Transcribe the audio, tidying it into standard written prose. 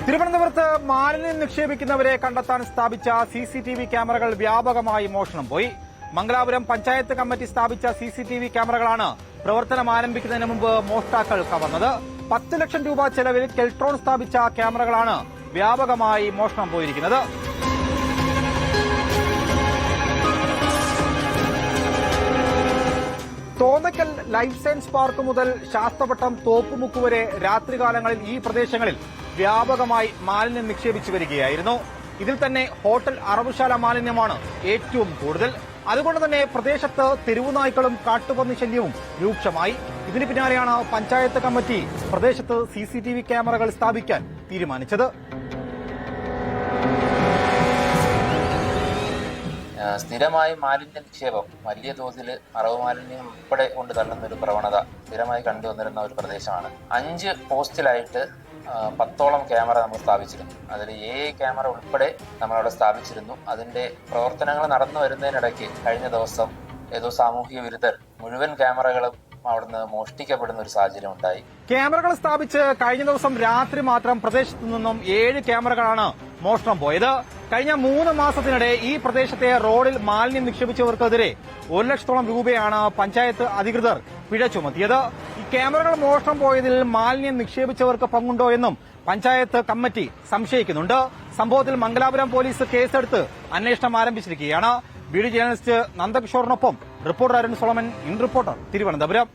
തിരുവനന്തപുരത്ത് മാലിന്യം നിക്ഷേപിക്കുന്നവരെ കണ്ടെത്താൻ സ്ഥാപിച്ച സിസിടിവി ക്യാമറകൾ വ്യാപകമായി മോഷണം പോയി. മംഗലാപുരം പഞ്ചായത്ത് കമ്മിറ്റി സ്ഥാപിച്ച സിസിടിവി ക്യാമറകളാണ് പ്രവർത്തനം ആരംഭിക്കുന്നതിന് മുമ്പ് മോഷ്ടാക്കൾ കവർന്നത്. 10 ലക്ഷം രൂപ ചെലവിൽ കെൽട്രോൺ സ്ഥാപിച്ച ക്യാമറകളാണ് വ്യാപകമായി മോഷണം പോയിരിക്കുന്നത്. തോന്നക്കൽ ലൈഫ് സയൻസ് പാർക്ക് മുതൽ ശാസ്ത്രവട്ടം തോപ്പുമുക്ക് വരെ രാത്രികാലങ്ങളിൽ ഈ പ്രദേശങ്ങളിൽ വ്യാപകമായി മാലിന്യം നിക്ഷേപിച്ചു വരികയായിരുന്നു. ഇതിൽ തന്നെ ഹോട്ടൽ അറവുശാല മാലിന്യമാണ് ഏറ്റവും കൂടുതൽ. അതുകൊണ്ട് തന്നെ പ്രദേശത്ത് തെരുവുനായ്ക്കളും കാട്ടുപന്നി ശല്യവും രൂക്ഷമായി. ഇതിന് പിന്നാലെയാണ് പഞ്ചായത്ത് കമ്മിറ്റി പ്രദേശത്ത് സിസിടിവി ക്യാമറകൾ സ്ഥാപിക്കാൻ തീരുമാനിച്ചത്. സ്ഥിരമായി മാലിന്യ നിക്ഷേപം വലിയ തോതിൽ അറവ് മാലിന്യം ഉൾപ്പെടെ കൊണ്ട് തള്ളുന്ന ഒരു പ്രവണത സ്ഥിരമായി കണ്ടുവന്നിരുന്ന ഒരു പ്രദേശമാണ്. 5 പോസ്റ്റിലായിട്ട് 10ഓളം ക്യാമറ നമ്മൾ സ്ഥാപിച്ചിരുന്നു. അതിൽ AI ക്യാമറ ഉൾപ്പെടെ നമ്മളവിടെ സ്ഥാപിച്ചിരുന്നു. അതിന്റെ പ്രവർത്തനങ്ങൾ നടന്നു വരുന്നതിനിടയ്ക്ക് കഴിഞ്ഞ ദിവസം ഏതോ സാമൂഹിക വിരുദ്ധർ മുഴുവൻ ക്യാമറകളും അവിടുന്ന് മോഷ്ടിക്കപ്പെടുന്ന ഒരു സാഹചര്യം ഉണ്ടായി. ക്യാമറകൾ സ്ഥാപിച്ച് കഴിഞ്ഞ ദിവസം രാത്രി മാത്രം പ്രദേശത്തു നിന്നും 7 ക്യാമറകളാണ് മോഷണം പോയത്. കഴിഞ്ഞ 3 മാസത്തിനിടെ ഈ പ്രദേശത്തെ റോഡിൽ മാലിന്യം നിക്ഷേപിച്ചവർക്കെതിരെ 1 ലക്ഷത്തോളം രൂപയാണ് പഞ്ചായത്ത് അധികൃതർ പിഴ ചുമത്തിയത്. ഈ ക്യാമറകൾ മോഷണം പോയതിൽ മാലിന്യം നിക്ഷേപിച്ചവർക്ക് പങ്കുണ്ടോ എന്നും പഞ്ചായത്ത് കമ്മിറ്റി സംശയിക്കുന്നുണ്ട്. സംഭവത്തിൽ മംഗലാപുരം പോലീസ് കേസെടുത്ത് അന്വേഷണം ആരംഭിച്ചിരിക്കുകയാണ്. വീഡിയോ ജേർണലിസ്റ്റ് നന്ദകിഷോറിനൊപ്പം reporter Arun Solomon, in reporter, Thiruvananthapuram.